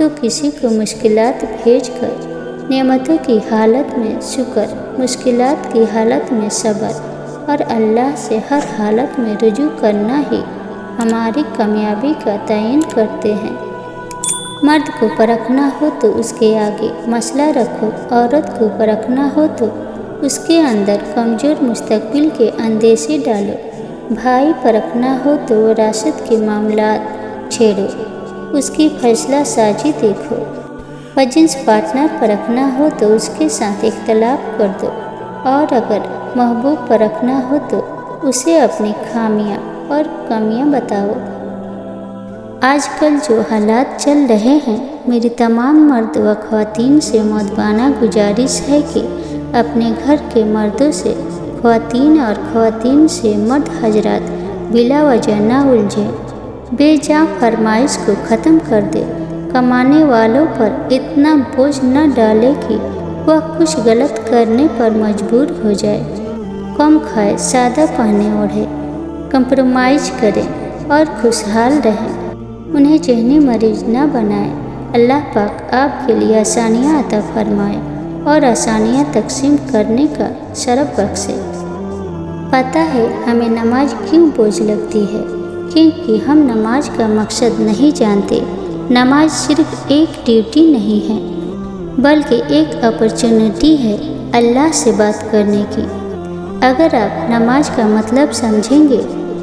تو کسی کو مشکلات بھیج کر نعمتوں کی حالت میں شکر، مشکلات کی حالت میں صبر اور اللہ سے ہر حالت میں رجوع کرنا ہی ہماری کامیابی کا تعین کرتے ہیں۔ مرد کو پرکھنا ہو تو اس کے آگے مسئلہ رکھو، عورت کو پرکھنا ہو تو اس کے اندر کمزور مستقبل کے اندیشے ڈالو، بھائی پرکھنا ہو تو وراثت کے معاملات چھیڑو، اس کی فیصلہ سازی دیکھو، اور جنس پارٹنر پرکھنا ہو تو اس کے ساتھ اختلاف کر دو، اور اگر محبوب پرکھنا ہو تو اسے اپنی خامیاں اور کمیاں بتاؤ۔ آج کل جو حالات چل رہے ہیں، میری تمام مرد و خواتین سے مؤدبانہ گزارش ہے کہ اپنے گھر کے مردوں سے خواتین اور خواتین سے مرد حضرات بلا وجہ نہ الجھیں، بے جا فرمائش کو ختم کر دے، کمانے والوں پر اتنا بوجھ نہ ڈالے کہ وہ کچھ غلط کرنے پر مجبور ہو جائے، کم کھائے، سادہ پہنے اوڑھے، کمپرومائز کریں اور خوشحال رہیں، انہیں ذہنی مریض نہ بنائیں۔ اللہ پاک آپ کے لیے آسانیاں عطا فرمائے اور آسانیاں تقسیم کرنے کا شرف بخشے۔ پتہ ہے ہمیں نماز کیوں بوجھ لگتی ہے؟ کیونکہ ہم نماز کا مقصد نہیں جانتے۔ نماز صرف ایک ڈیوٹی نہیں ہے بلکہ ایک اپرچونٹی ہے اللہ سے بات کرنے کی۔ اگر آپ نماز کا مطلب سمجھیں گے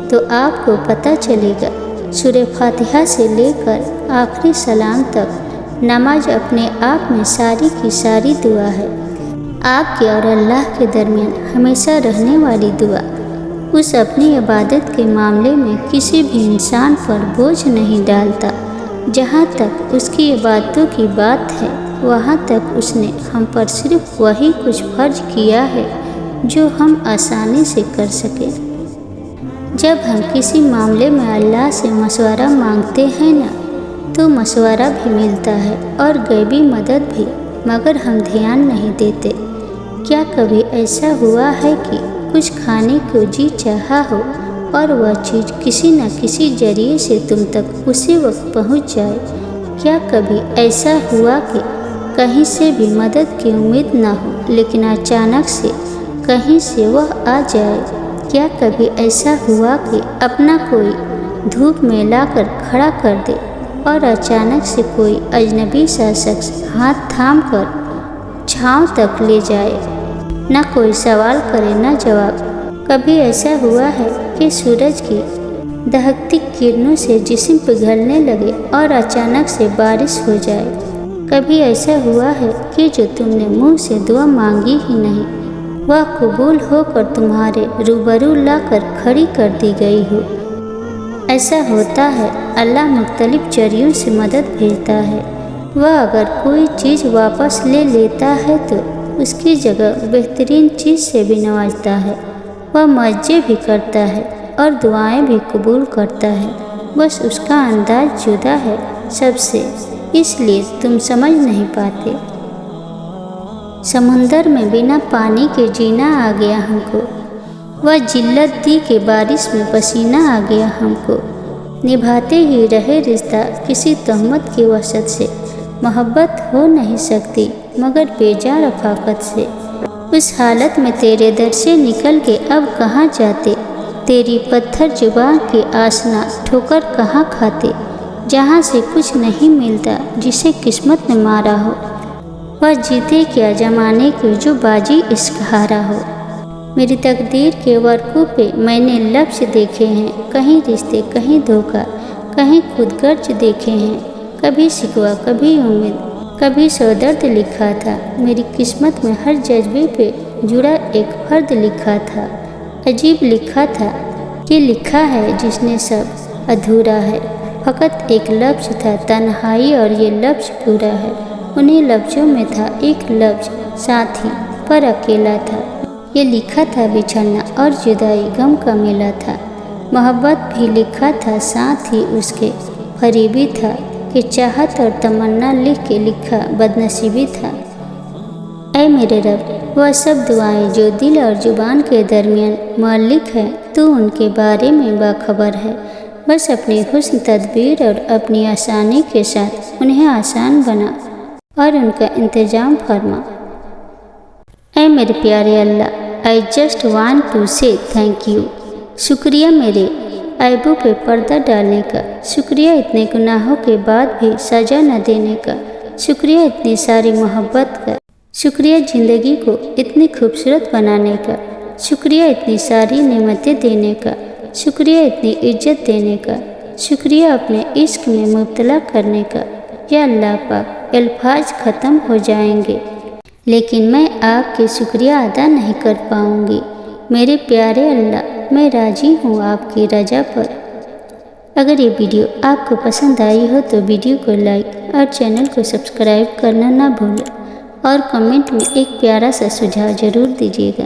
تو آپ کو پتہ چلے گا سورہ فاتحہ سے لے کر آخری سلام تک نماز اپنے آپ میں ساری کی ساری دعا ہے، آپ کے اور اللہ کے درمیان ہمیشہ رہنے والی دعا۔ اس اپنی عبادت کے معاملے میں کسی بھی انسان پر بوجھ نہیں ڈالتا۔ جہاں تک اس کی عبادتوں کی بات ہے وہاں تک اس نے ہم پر صرف وہی کچھ فرض کیا ہے جو ہم آسانی سے کر سکیں۔ جب ہم کسی معاملے میں اللہ سے مشورہ مانگتے ہیں نا تو مشورہ بھی ملتا ہے اور غیبی مدد بھی، مگر ہم دھیان نہیں دیتے۔ کیا کبھی ایسا ہوا ہے کہ کچھ کھانے کو جی چاہا ہو اور وہ چیز کسی نہ کسی ذریعے سے تم تک اسی وقت پہنچ جائے؟ کیا کبھی ایسا ہوا کہ کہیں سے بھی مدد کی امید نہ ہو لیکن اچانک سے کہیں سے وہ آ جائے؟ کیا کبھی ایسا ہوا کہ اپنا کوئی دھوپ میں لا کر کھڑا کر دے اور اچانک سے کوئی اجنبی سا شخص ہاتھ تھام کر چھاؤں تک لے جائے، نہ کوئی سوال کرے نہ جواب؟ کبھی ایسا ہوا ہے کہ سورج کی دہکتی کرنوں سے جسم پگھلنے لگے اور اچانک سے بارش ہو جائے؟ کبھی ایسا ہوا ہے کہ جو تم نے منہ سے دعا مانگی ہی نہیں وہ قبول ہو کر تمہارے روبرو لا کر کھڑی کر دی گئی ہو؟ ایسا ہوتا ہے، اللہ مختلف ذریعوں سے مدد بھیجتا ہے۔ وہ اگر کوئی چیز واپس لے لیتا ہے تو اس کی جگہ بہترین چیز سے بھی نوازتا ہے۔ وہ معجزے بھی کرتا ہے اور دعائیں بھی قبول کرتا ہے، بس اس کا انداز جدا ہے سب سے، اس لیے تم سمجھ نہیں پاتے۔ سمندر میں بنا پانی کے جینا آ گیا ہم کو، وہ جلت دی کہ بارش میں پسینہ آ گیا ہم کو، نبھاتے ہی رہے رشتہ کسی تہمت کی وسعت سے، محبت ہو نہیں سکتی مگر بے جا رفاقت سے۔ اس حالت میں تیرے در سے نکل کے اب کہاں جاتے، تیری پتھر زبان کی آسنا ٹھوکر کہاں کھاتے، جہاں سے کچھ نہیں ملتا جسے قسمت نے مارا ہو، وہ جیتے کیا زمانے کی جو بازی عشق ہارا ہو۔ میری تقدیر کے ورقوں پہ میں نے لفظ دیکھے ہیں، کہیں رشتے کہیں دھوکہ کہیں خود غرض دیکھے ہیں، کبھی شکوہ کبھی امید کبھی سودرد لکھا تھا، میری قسمت میں ہر جذبے پہ جڑا ایک فرد لکھا تھا، عجیب لکھا تھا کہ لکھا ہے جس نے سب ادھورا ہے، فقط ایک لفظ تھا تنہائی اور یہ لفظ پورا ہے، انہیں لفظوں میں تھا ایک لفظ ساتھی پر اکیلا تھا، یہ لکھا تھا بچھڑنا اور جدائی غم کا ملا تھا، محبت بھی لکھا تھا ساتھ ہی اس کے فریبی تھا کہ چاہت اور تمنا لکھ کے لکھا بدنصیبی تھا۔ اے میرے رب، وہ سب دعائیں جو دل اور زبان کے درمیان معلق ہیں تو ان کے بارے میں باخبر ہے، بس اپنی حسن تدبیر اور اپنی آسانی کے ساتھ انہیں آسان بنا اور ان کا انتظام فرما۔ اے میرے پیارے اللہ، آئی جسٹ وانٹ ٹو سے تھینک یو۔ شکریہ میرے عیبوں پہ پردہ ڈالنے کا، شکریہ اتنے گناہوں کے بعد بھی سزا نہ دینے کا، شکریہ اتنی ساری محبت کا، شکریہ زندگی کو اتنی خوبصورت بنانے کا، شکریہ اتنی ساری نعمتیں دینے کا، شکریہ اتنی عزت دینے کا، شکریہ اپنے عشق میں مبتلا کرنے کا۔ یا اللہ پاک، الفاظ ختم ہو جائیں گے لیکن میں آپ کے شکریہ ادا نہیں کر پاؤں گی۔ میرے پیارے اللہ، میں راضی ہوں آپ کی رضا پر۔ اگر یہ ویڈیو آپ کو پسند آئی ہو تو ویڈیو کو لائک اور چینل کو سبسکرائب کرنا نہ بھولیں، اور کمنٹ میں ایک پیارا سا سجھاؤ ضرور دیجیے گا۔